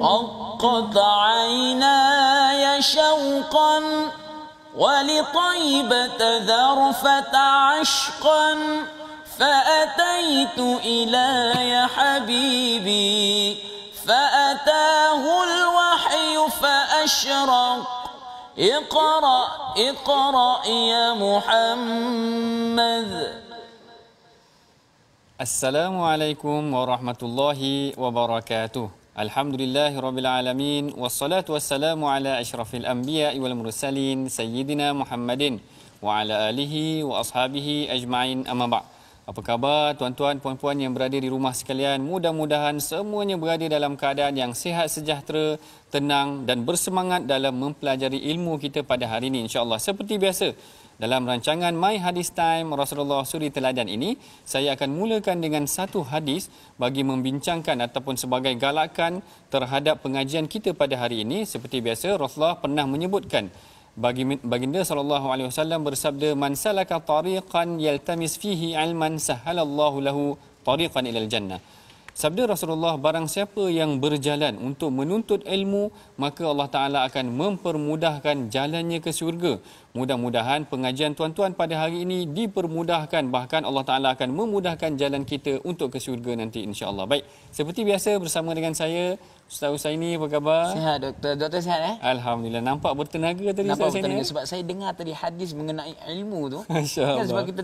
رقت عيناي شوقا ولطيبة ذرفة عشقا فأتيت إلى حبيبي فأتاه الوحي فأشرق اقرأ اقرأ يا محمد. Assalamualaikum warahmatullahi wabarakatuh. Alhamdulillahirabbil alamin wassalatu wassalamu ala asyrafil anbiya'i wal mursalin sayyidina Muhammadin wa ala alihi wa ashabihi ajma'in, amma ba'. Apa khabar tuan-tuan puan-puan yang berada di rumah sekalian? Mudah-mudahan semuanya berada dalam keadaan yang sihat, sejahtera, tenang dan bersemangat dalam mempelajari ilmu kita pada hari ini, insya-Allah. Seperti biasa, dalam rancangan My Hadis Time Rasulullah Suri Teladan ini, saya akan mulakan dengan satu hadis bagi membincangkan ataupun sebagai galakan terhadap pengajian kita pada hari ini. Seperti biasa, Rasulullah pernah menyebutkan, baginda sallallahu alaihi wasallam bersabda, man salaka tariqan yaltamis fihi ilman sahhalallahu lahu tariqan ilal jannah. Sabda Rasulullah, barang siapa yang berjalan untuk menuntut ilmu, maka Allah Ta'ala akan mempermudahkan jalannya ke syurga. Mudah-mudahan pengajian tuan-tuan pada hari ini dipermudahkan, bahkan Allah Ta'ala akan memudahkan jalan kita untuk ke syurga nanti, insya-Allah. Baik, seperti biasa bersama dengan saya Ustaz Husaini. Apa khabar? Sihat doktor. Doktor sihat Alhamdulillah. Nampak bertenaga tadi Nampak Ustaz bertenaga, Husaini. sebab saya dengar tadi hadis mengenai ilmu tu. Masya-Allah. Kan sebab kita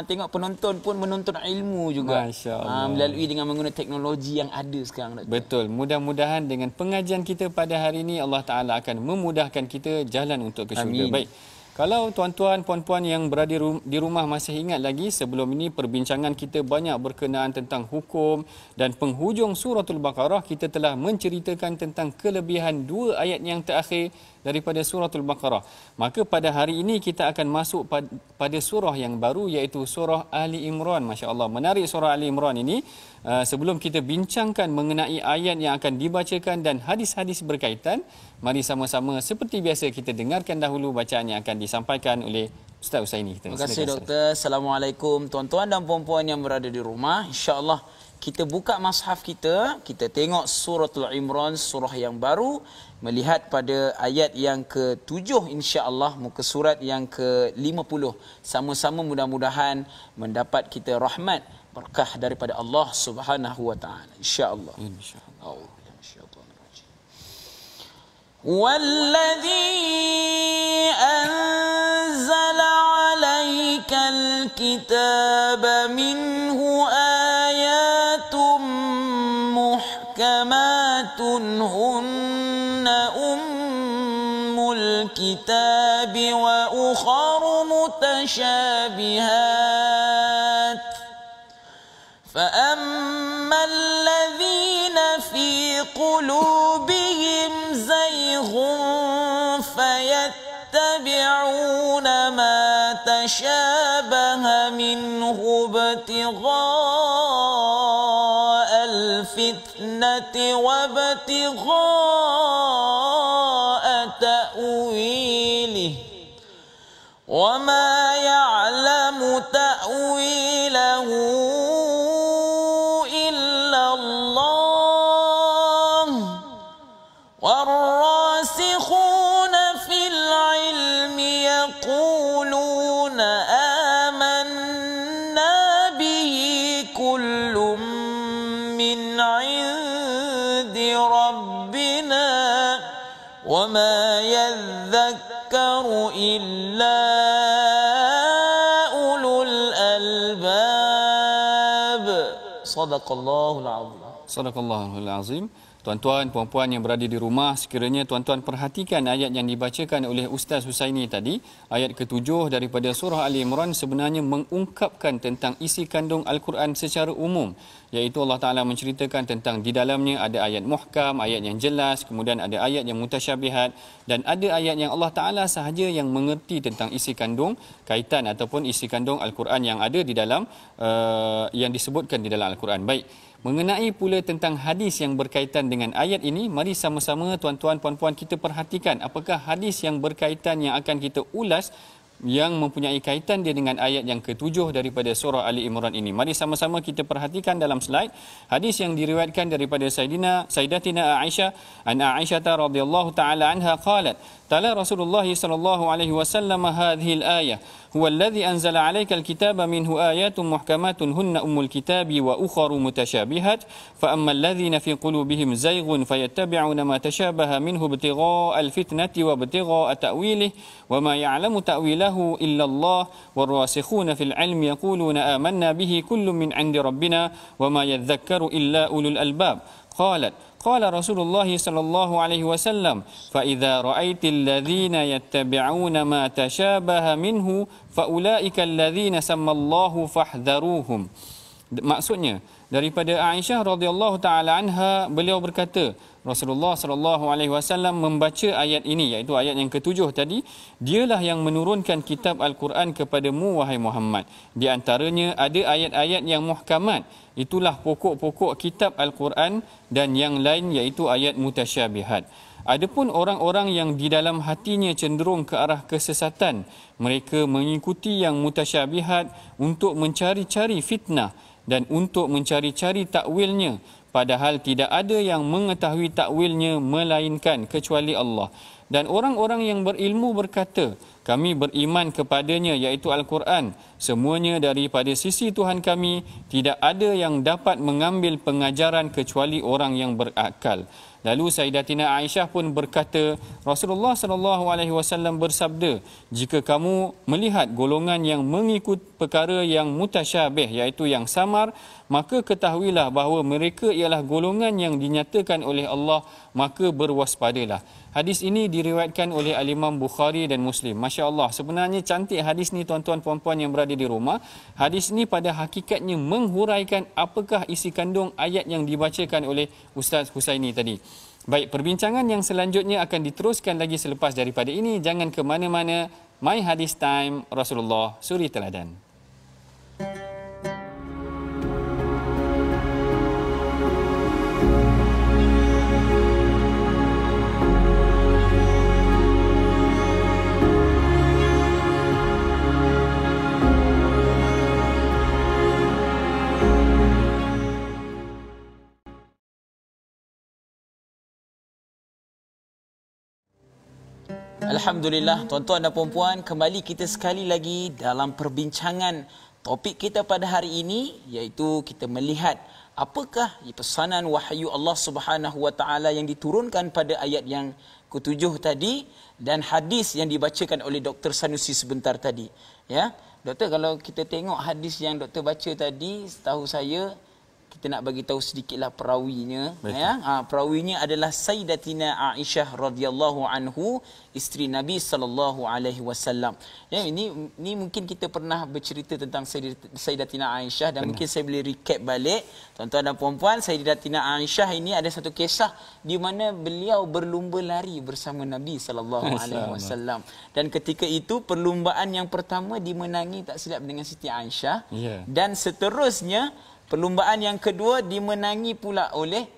tengok penonton pun menuntut ilmu juga. Masya-Allah. Melalui dengan menggunakan teknologi yang ada sekarang doktor. Betul. Mudah-mudahan dengan pengajian kita pada hari ini Allah Ta'ala akan memudahkan kita jalan untuk ke syurga. Amin. Baik. Kalau tuan-tuan, puan-puan yang berada di rumah masih ingat lagi, sebelum ini perbincangan kita banyak berkenaan tentang hukum, dan penghujung suratul Baqarah kita telah menceritakan tentang kelebihan dua ayat yang terakhir daripada suratul Baqarah. Maka pada hari ini kita akan masuk pada surah yang baru, iaitu surah Ali Imran. Masya-Allah, menarik surah Ali Imran ini. Sebelum kita bincangkan mengenai ayat yang akan dibacakan dan hadis-hadis berkaitan, mari sama-sama seperti biasa kita dengarkan dahulu bacaan yang akan disampaikan oleh Ustaz Husaini. Terima kasih doktor. Assalamualaikum tuan-tuan dan puan-puan yang berada di rumah. Insya-Allah kita buka mushaf kita, kita tengok suratul Imran, surah yang baru, melihat pada ayat yang ke-7 insya-Allah, muka surat yang ke-50. Sama-sama mudah-mudahan mendapat kita rahmat, berkah daripada Allah Subhanahu wa taala, insya-Allah. Insya-Allah. والذي أنزل عليك الكتاب منه آيات محكمات هن أم الكتاب وأخر متشابهات فأما الذين في قلوبهم زيغ فيتبعون ما تشابه منه ابتغاء الفتنة وابتغاء تأويله وما يعلم تأويله والراسخون في العلم يقولون آمنا به كل من عند ربنا وما يذكر إلا أولو الألباب صدق الله العظيم. Sadaqallahul azim. Tuan-tuan, puan-puan yang berada di rumah, sekiranya tuan-tuan perhatikan ayat yang dibacakan oleh Ustaz Husaini tadi, ayat ke-7 daripada surah Ali Imran sebenarnya mengungkapkan tentang isi kandung Al-Quran secara umum, iaitu Allah Ta'ala menceritakan tentang di dalamnya ada ayat muhkam, ayat yang jelas, kemudian ada ayat yang mutasyabihat, dan ada ayat yang Allah Ta'ala sahaja yang mengerti tentang isi kandung kaitan ataupun isi kandung Al-Quran yang ada di dalam yang disebutkan di dalam Al-Quran. Baik, mengenai pula tentang hadis yang berkaitan dengan ayat ini, mari sama-sama tuan-tuan puan-puan kita perhatikan apakah hadis yang berkaitan yang akan kita ulas yang mempunyai kaitan dia dengan ayat yang ke-7 daripada surah Ali Imran ini. Mari sama-sama kita perhatikan dalam slide hadis yang diriwayatkan daripada Sayyidatina Aisyah, an Aisyah radhiyallahu taala anha qalat tala Rasulullah sallallahu alaihi wasallam hadhihi al-ayah huwa alladhi anzala 'alaika al-kitaba minhu ayatun muhkamatun hunna ummul kitabi wa ukharu mutasyabihat fa ammal ladzina fi qulubihim zayghun fayattabi'una ma tashabaha minhu ibtigha'a al-fitnati wa ibtigha'a ta'wilihi wa ma ya'lamu ta'wilahu illa Allah warasikhuna fil 'ilmi yaquluna amanna bihi kullun min 'indi rabbina wa ma yadhakkaru illa ulul albab. Qalat qala Rasulullah sallallahu alaihi wasallam fa idza ra'aitil ladzina yattabi'una ma tashabaha minhu fa ulaika alladzina sammallahu fahdharuhum. Maksudnya daripada Aisyah radhiyallahu taala anha, beliau berkata Rasulullah sallallahu alaihi wasallam membaca ayat ini, iaitu ayat yang ke-7 tadi, dialah yang menurunkan kitab Al-Quran kepadamu wahai Muhammad. Di antaranya ada ayat-ayat yang muhkamat, itulah pokok-pokok kitab Al-Quran, dan yang lain iaitu ayat mutasyabihat. Adapun orang-orang yang di dalam hatinya cenderung ke arah kesesatan, mereka mengikuti yang mutasyabihat untuk mencari-cari fitnah dan untuk mencari-cari takwilnya, padahal tidak ada yang mengetahui takwilnya melainkan kecuali Allah. Dan orang-orang yang berilmu berkata, kami beriman kepadanya iaitu Al-Quran, semuanya daripada sisi Tuhan kami, tidak ada yang dapat mengambil pengajaran kecuali orang yang berakal. Lalu Sayyidatina Aisyah pun berkata, Rasulullah sallallahu alaihi wasallam bersabda, jika kamu melihat golongan yang mengikut perkara yang mutasyabih iaitu yang samar, maka ketahuilah bahawa mereka ialah golongan yang dinyatakan oleh Allah, maka berwaspadalah. Hadis ini diriwayatkan oleh Al-Imam Bukhari dan Muslim. Masya-Allah, sebenarnya cantik hadis ni tuan-tuan puan-puan yang berada di rumah. Hadis ni pada hakikatnya menghuraikan apakah isi kandung ayat yang dibacakan oleh Ustaz Husaini tadi. Baik, perbincangan yang selanjutnya akan diteruskan lagi selepas daripada ini. Jangan ke mana-mana. My Hadis Time, Rasulullah Suri Teladan. Alhamdulillah, tuan-tuan dan puan-puan, kembali kita sekali lagi dalam perbincangan topik kita pada hari ini, iaitu kita melihat apakah pesanan wahyu Allah Subhanahu Wa Taala yang diturunkan pada ayat yang ke-7 tadi dan hadis yang dibacakan oleh Dr. Sanusi sebentar tadi. Ya, Doktor, kalau kita tengok hadis yang Doktor baca tadi, setahu saya kita nak bagi tahu sedikitlah perawinya. Ya, perawinya adalah Sayyidatina Aisyah radhiyallahu anhu, isteri Nabi sallallahu alaihi wasallam. Ya, ini mungkin kita pernah bercerita tentang Sayyidatina Aisyah dan mungkin saya boleh recap balik. Tuan-tuan dan puan-puan, Sayyidatina Aisyah ini ada satu kisah di mana beliau berlumba lari bersama Nabi sallallahu alaihi wasallam. Dan ketika itu perlumbaan yang pertama dimenangi tak silap dengan Siti Aisyah. Dan seterusnya perlumbaan yang kedua dimenangi pula oleh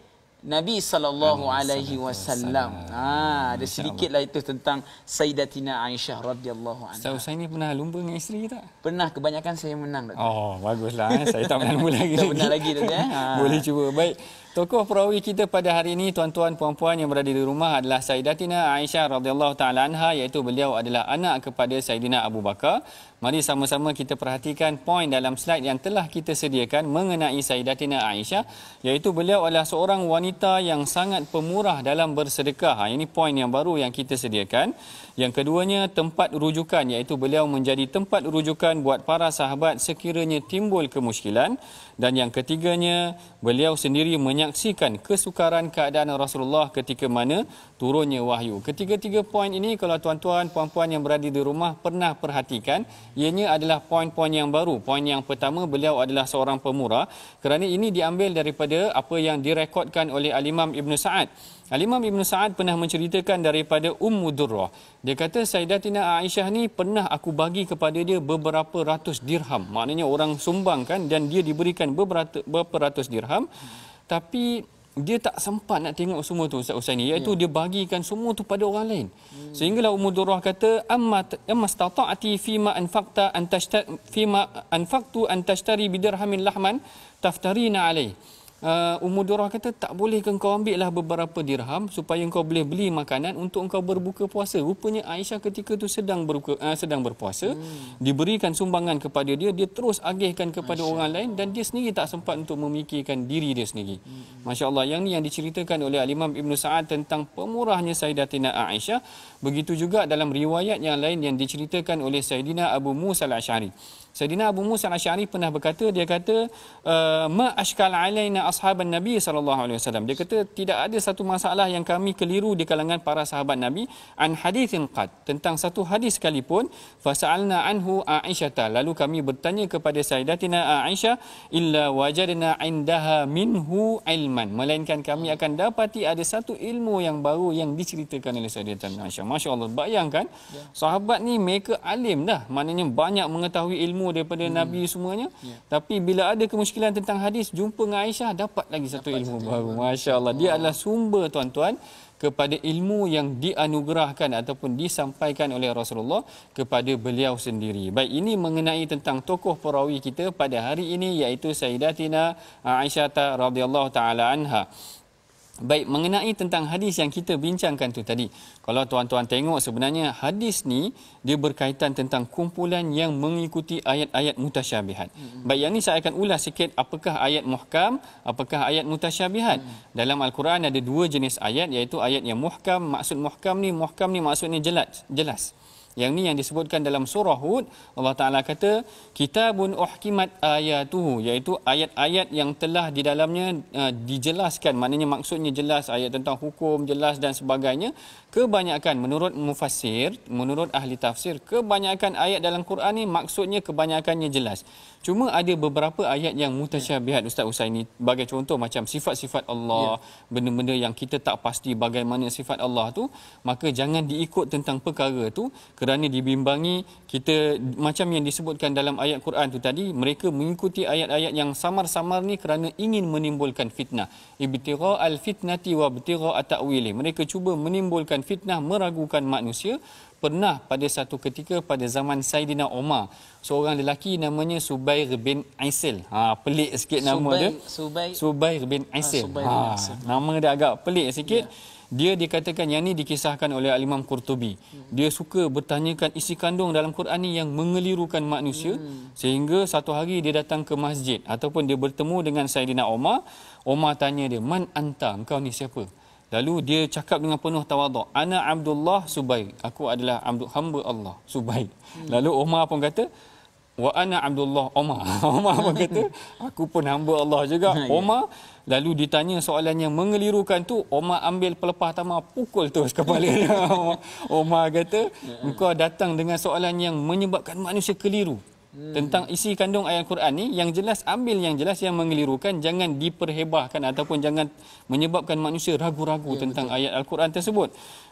Nabi sallallahu alaihi wasallam. Ada sedikitlah itu tentang Sayyidatina Aisyah radhiyallahu anha. Ustaz ini pernah lumba dengan isteri tak? Pernah, kebanyakan saya menang, Doktor. Oh, baguslah. Saya tak pernah lumba lagi. Tak pernah lagi, Doktor. Boleh cuba. Baik. Tokoh perawi kita pada hari ini, tuan-tuan puan-puan yang berada di rumah, adalah Sayyidatina Aisyah radhiyallahu taala anha, iaitu beliau adalah anak kepada Sayyidina Abu Bakar. Mari sama-sama kita perhatikan poin dalam slide yang telah kita sediakan mengenai Sayyidatina Aisyah, iaitu beliau adalah seorang wanita yang sangat pemurah dalam bersedekah. Ini poin yang baru yang kita sediakan. Yang keduanya, tempat rujukan, iaitu beliau menjadi tempat rujukan buat para sahabat sekiranya timbul kemusykilan. Dan yang ketiganya, beliau sendiri menyaksikan kesukaran keadaan Rasulullah ketika mana turunnya wahyu. Ketiga-tiga poin ini, kalau tuan-tuan puan-puan yang berada di rumah pernah perhatikan, ianya adalah poin-poin yang baru. Poin yang pertama, beliau adalah seorang pemurah, kerana ini diambil daripada apa yang direkodkan oleh Al-Imam Ibn Sa'ad. Al-Imam Ibn Sa'ad pernah menceritakan daripada Ummu Durrah. Dia kata, Sayyidatina Aisyah ni pernah aku bagi kepada dia beberapa ratus dirham. Maknanya orang sumbangkan dan dia diberikan beberapa ratus dirham. Tapi dia tak sempat nak tengok semua tu Ustaz Husaini, iaitu dia bagikan semua tu pada orang lain. Sehinggalah Ummu Durrah kata amma stata'ati fima anfaqta an tashtari fima anfaqtu an tashtari bidirhamin lahman taftarina alai. Ummu Durrah kata, tak boleh ke kau ambil lah beberapa dirham supaya kau boleh beli makanan untuk kau berbuka puasa. Rupanya Aisyah ketika tu sedang berpuasa, diberikan sumbangan kepada dia, dia terus agihkan kepada orang lain dan dia sendiri tak sempat untuk memikirkan diri dia sendiri. Masya-Allah, yang ni yang diceritakan oleh Al-Imam Ibn Sa'ad tentang pemurahnya Sayyidatina Aisyah. Begitu juga dalam riwayat yang lain yang diceritakan oleh Sayyidina Abu Musa Al-Asy'ari. Sayyidina Abu Musa Al-Asy'ari pernah berkata, dia kata, ma ashkal alaina ashaban Nabi sallallahu alaihi wasallam. Dia kata tidak ada satu masalah yang kami keliru di kalangan para sahabat Nabi an haditsin qad, tentang satu hadis sekalipun, fasa'alna anhu Aisyah, lalu kami bertanya kepada Sayyidatina Aisyah, illa wajadna indaha minhu ilman, melainkan kami akan dapati ada satu ilmu yang baru yang diceritakan oleh Sayyidatina Aisyah. Masya-Allah, bayangkan sahabat ni mereka alim dah, maknanya banyak mengetahui ilmu daripada Nabi semuanya, tapi bila ada kemusykilan tentang hadis, jumpa dengan Aisyah, dapat lagi satu ilmu baru. Masya-Allah, dia adalah sumber tuan-tuan kepada ilmu yang dianugerahkan ataupun disampaikan oleh Rasulullah kepada beliau sendiri. Baik, ini mengenai tentang tokoh perawi kita pada hari ini, iaitu Sayyidatina Aisyah radhiyallahu taala anha. Baik, mengenai tentang hadis yang kita bincangkan tu tadi, kalau tuan-tuan tengok, sebenarnya hadis ni dia berkaitan tentang kumpulan yang mengikuti ayat-ayat mutasyabihat. Baik, yang ni saya akan ulas sikit apakah ayat muhkam, apakah ayat mutasyabihat. Dalam Al-Quran ada dua jenis ayat, iaitu ayat yang muhkam. Maksud muhkam ni maksudnya jelas. Yang ni yang disebutkan dalam surah Hud, Allah Ta'ala kata kitabun uhkimat ayatuhu, iaitu ayat-ayat yang telah di dalamnya dijelaskan, maknanya maksudnya jelas, ayat tentang hukum jelas dan sebagainya. Kebanyakan menurut mufassir, menurut ahli tafsir, kebanyakan ayat dalam Quran ni maksudnya kebanyakannya jelas. Cuma ada beberapa ayat yang mutasyabihat Ustaz Husaini. Bagi contoh macam sifat-sifat Allah, benda-benda yang kita tak pasti bagaimana sifat Allah tu, maka jangan diikut tentang perkara tu, kerana dibimbangi kita macam yang disebutkan dalam ayat Quran tu tadi, mereka mengikuti ayat-ayat yang samar-samar ni kerana ingin menimbulkan fitnah. Ibtigha'al fitnati wa ibtigha'a ta'wili. Mereka cuba menimbulkan fitnah, meragukan manusia. Pernah pada satu ketika pada zaman Saidina Umar, seorang lelaki namanya Subair bin Aisil. Pelik sikit nama dia. Subair bin Aisil. Nama dia agak pelik sikit. Dia dikatakan, yang ni dikisahkan oleh Al-Imam Qurtubi, dia suka bertanyakan isi kandung dalam Quran ni yang mengelirukan manusia, sehingga satu hari dia datang ke masjid ataupun dia bertemu dengan Saidina Umar. Umar tanya dia, man anta, engkau ni siapa? Lalu dia cakap dengan penuh tawaduk, ana Abdullah Subair, aku adalah hamba Allah Subair. Lalu Umar pun kata, wa ana Abdullah Umar. Umar pun kata, aku pun hamba Allah juga, Umar. Lalu ditanya soalan yang mengelirukan tu, Umar ambil pelepah tamar, pukul terus kepala dia. Umar kata, engkau datang dengan soalan yang menyebabkan manusia keliru tentang isi kandung ayat Quran ni. Yang jelas ambil yang jelas, yang mengelirukan jangan diperhebahkan ataupun jangan menyebabkan manusia ragu-ragu tentang ayat Al-Quran tersebut.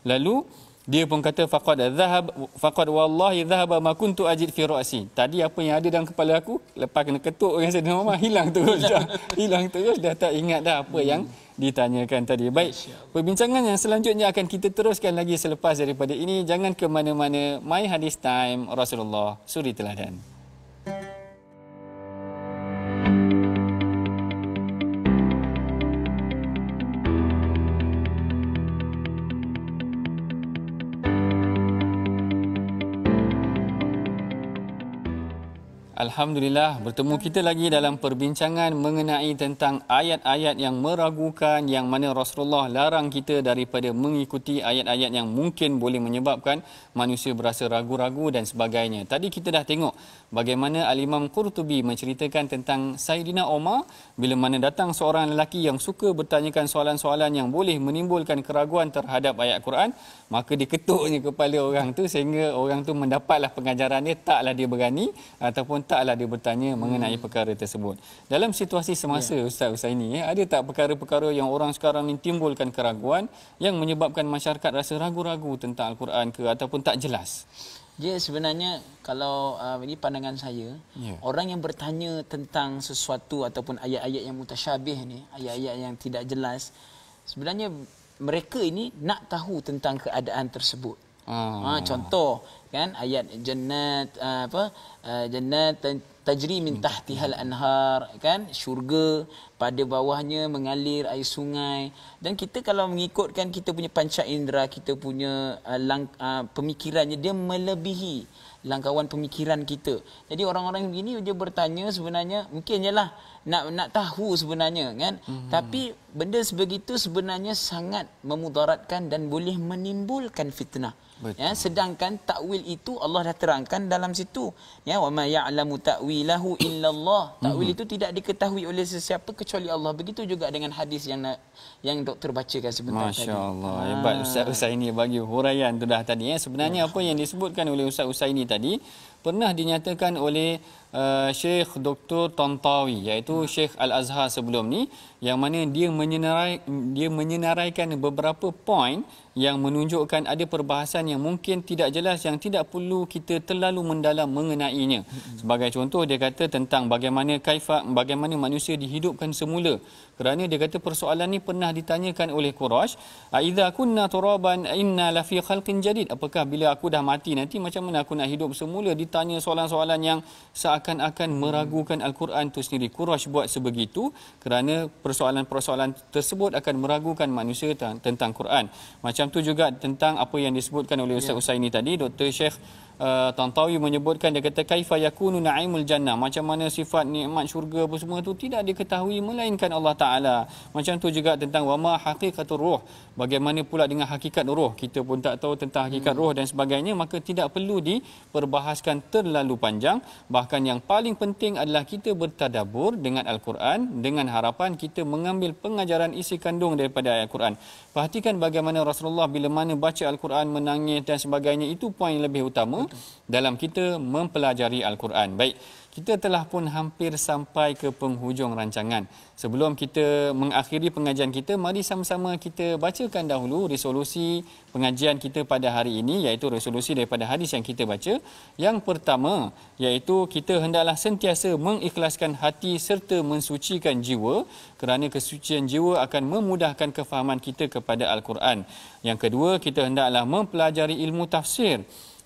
Lalu dia pun kata, faqad wallahi dhahaba ma kuntu ajid fi ra'si. Tadi apa yang ada dalam kepala aku, lepas kena ketuk dengan Saidina Umar, hilang terus dah. Hilang terus, dah tak ingat dah apa yang ditanyakan tadi. Baik, perbincangan yang selanjutnya akan kita teruskan lagi selepas daripada ini. Jangan ke mana-mana. My Hadis Time, Rasulullah Suri Teladan. Alhamdulillah, bertemu kita lagi dalam perbincangan mengenai tentang ayat-ayat yang meragukan, yang mana Rasulullah larang kita daripada mengikuti ayat-ayat yang mungkin boleh menyebabkan manusia berasa ragu-ragu dan sebagainya. Tadi kita dah tengok bagaimana Al-Imam Qurtubi menceritakan tentang Saidina Umar, bila mana datang seorang lelaki yang suka bertanyakan soalan-soalan yang boleh menimbulkan keraguan terhadap ayat Quran, maka diketuknya kepala orang tu sehingga orang tu mendapatlah pengajaran dia, taklah dia berani ataupun taklah dia bertanya mengenai perkara tersebut. Dalam situasi semasa Ustaz Husaini, ada tak perkara-perkara yang orang sekarang ni timbulkan keraguan yang menyebabkan masyarakat rasa ragu-ragu tentang Al-Quran ke ataupun tak jelas? Dia sebenarnya kalau ini pandangan saya, orang yang bertanya tentang sesuatu ataupun ayat-ayat yang mutasyabih ni, ayat-ayat yang tidak jelas, sebenarnya mereka ini nak tahu tentang keadaan tersebut. Contoh kan ayat jannat jannat tajri min tahtihal anhar, kan, syurga pada bawahnya mengalir air sungai. Dan kita kalau mengikutkan kita punya panca indera, kita punya pemikirannya, dia melebihi langkauan pemikiran kita. Jadi orang-orang begini dia bertanya sebenarnya mungkin jelah nak tahu sebenarnya, kan. Tapi benda sebegitu sebenarnya sangat memudaratkan dan boleh menimbulkan fitnah. Ya, sedangkan takwil itu Allah dah terangkan dalam situ. Ya, wa ma ya'lamu ta'wilahu illallah. Takwil itu tidak diketahui oleh sesiapa kecuali Allah. Begitu juga dengan hadis yang doktor bacakan sebentar tadi. Masya-Allah. Hebat Ustaz Usaini bagi huraian tu dah tadi. Sebenarnya apa yang disebutkan oleh Ustaz Usaini tadi pernah dinyatakan oleh Syekh Dr. Tantawi, iaitu Syekh Al-Azhar sebelum ni, yang mana dia menyenaraikan beberapa poin yang menunjukkan ada perbahasan yang mungkin tidak jelas, yang tidak perlu kita terlalu mendalam mengenainya. Sebagai contoh, dia kata tentang bagaimana manusia dihidupkan semula. Kerana dia kata persoalan ni pernah ditanyakan oleh Quraisy, "Aiza kunna turaban inna la fi khalqin jadid?" Apakah bila aku dah mati nanti macam mana aku nak hidup semula? Ditanya soalan-soalan yang seakan-akan meragukan Al-Quran itu sendiri. Quraisy buat sebegitu kerana persoalan-persoalan tersebut akan meragukan manusia tentang Quran. Macam tu juga tentang apa yang disebutkan oleh Ustaz Usaini tadi, Dr. Syekh Tantawi menyebutkan, dia kata kaifa yakunu na'imul jannah, macam mana sifat nikmat syurga apa semua tu tidak diketahui melainkan Allah Taala. Macam tu juga tentang wama haqiqatur ruh, bagaimana pula dengan hakikat roh, kita pun tak tahu tentang hakikat roh dan sebagainya, maka tidak perlu diperbahaskan terlalu panjang. Bahkan yang paling penting adalah kita bertadabbur dengan Al-Quran dengan harapan kita mengambil pengajaran isi kandung daripada Al-Quran. Perhatikan bagaimana Rasulullah bila mana baca Al-Quran menangis dan sebagainya, itu poin lebih utama dalam kita mempelajari Al-Quran. Baik, kita telah pun hampir sampai ke penghujung rancangan. Sebelum kita mengakhiri pengajian kita, mari sama-sama kita bacakan dahulu resolusi pengajian kita pada hari ini, iaitu resolusi daripada hadis yang kita baca. Yang pertama, iaitu kita hendaklah sentiasa mengikhlaskan hati serta mensucikan jiwa, kerana kesucian jiwa akan memudahkan kefahaman kita kepada Al-Quran. Yang kedua, kita hendaklah mempelajari ilmu tafsir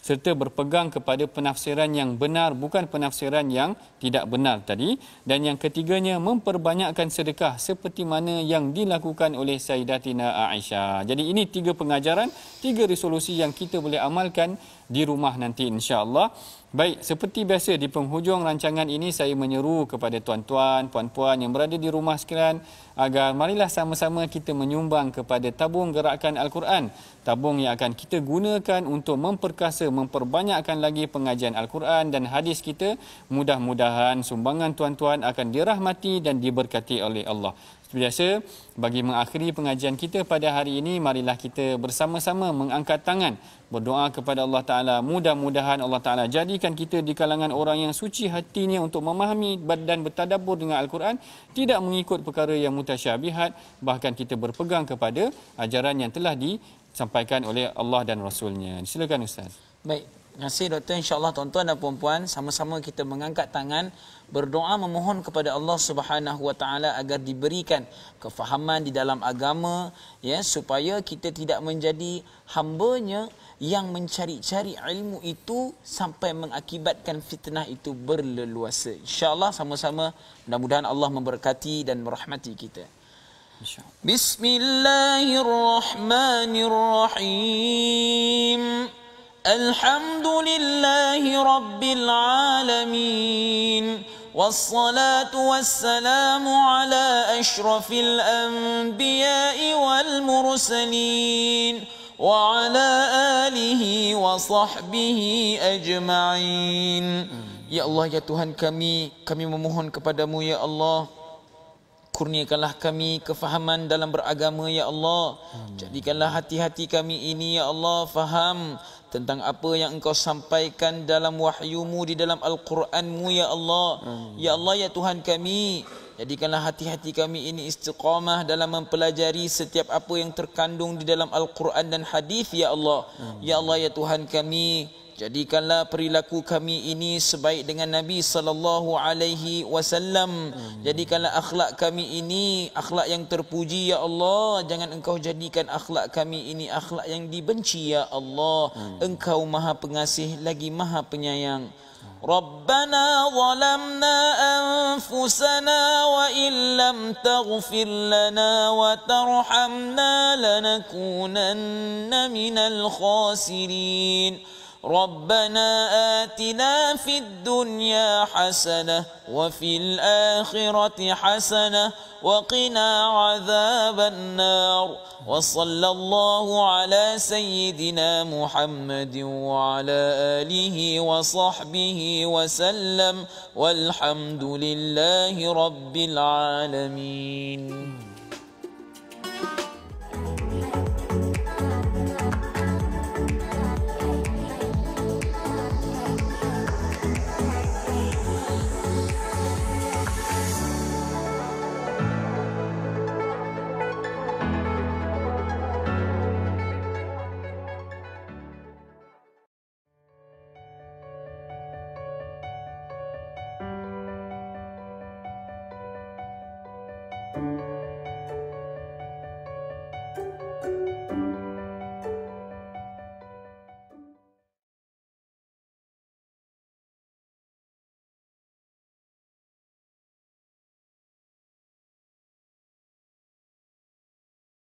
serta berpegang kepada penafsiran yang benar, bukan penafsiran yang tidak benar tadi. Dan yang ketiganya, memperbanyakkan sedekah seperti mana yang dilakukan oleh Sayyidatina Aisyah. Jadi ini 3 pengajaran, 3 resolusi yang kita boleh amalkan di rumah nanti insya-Allah. Baik, seperti biasa di penghujung rancangan ini saya menyeru kepada tuan-tuan, puan-puan yang berada di rumah sekalian agar marilah sama-sama kita menyumbang kepada tabung gerakan Al-Quran. Tabung yang akan kita gunakan untuk memperkasa, memperbanyakkan lagi pengajian Al-Quran dan hadis kita. Mudah-mudahan sumbangan tuan-tuan akan dirahmati dan diberkati oleh Allah. Seperti biasa, bagi mengakhiri pengajian kita pada hari ini, marilah kita bersama-sama mengangkat tangan, berdoa kepada Allah Ta'ala. Mudah-mudahan Allah Ta'ala jadikan kita di kalangan orang yang suci hatinya untuk memahami dan bertadabbur dengan Al-Quran, tidak mengikut perkara yang mutasyabihat, bahkan kita berpegang kepada ajaran yang telah disampaikan oleh Allah dan Rasulnya. Silakan Ustaz. Baik, terima kasih Doktor. InsyaAllah tuan-tuan dan puan-puan, sama-sama kita mengangkat tangan, berdoa memohon kepada Allah Subhanahu Wa Taala agar diberikan kefahaman di dalam agama, ya, supaya kita tidak menjadi hamba-Nya yang mencari-cari ilmu itu sampai mengakibatkan fitnah itu berleluasa. InsyaAllah sama-sama, mudah-mudahan Allah memberkati dan merahmati kita. Bismillahirrahmanirrahim. Alhamdulillahi Rabbil Alamin. Wassalatu wassalamu ala ashrafil anbiya'i wal mursalin. Wa ala alihi wa sahbihi ajma'in. Ya Allah, ya Tuhan kami memohon kepadamu ya Allah, kurniakanlah kami kefahaman dalam beragama ya Allah. Jadikanlah hati-hati kami ini ya Allah faham tentang apa yang Engkau sampaikan dalam wahyu-Mu di dalam Al-Quran-Mu ya Allah. Ya Allah, ya Tuhan kami, jadikanlah hati-hati kami ini istiqamah dalam mempelajari setiap apa yang terkandung di dalam Al-Quran dan hadis ya Allah. Ya Allah, ya Tuhan kami, Jadikanlah perilaku kami ini sebaik dengan Nabi sallallahu alaihi wasallam. Jadikanlah akhlak kami ini akhlak yang terpuji ya Allah. Jangan Engkau jadikan akhlak kami ini akhlak yang dibenci ya Allah. Engkau Maha Pengasih lagi Maha Penyayang. Rabbana zalamna anfusana wa illam taghfir lana wa tarhamna lanakunanna minal khasirin. ربنا آتنا في الدنيا حسنة وفي الآخرة حسنة وقنا عذاب النار وصلى الله على سيدنا محمد وعلى آله وصحبه وسلم والحمد لله رب العالمين.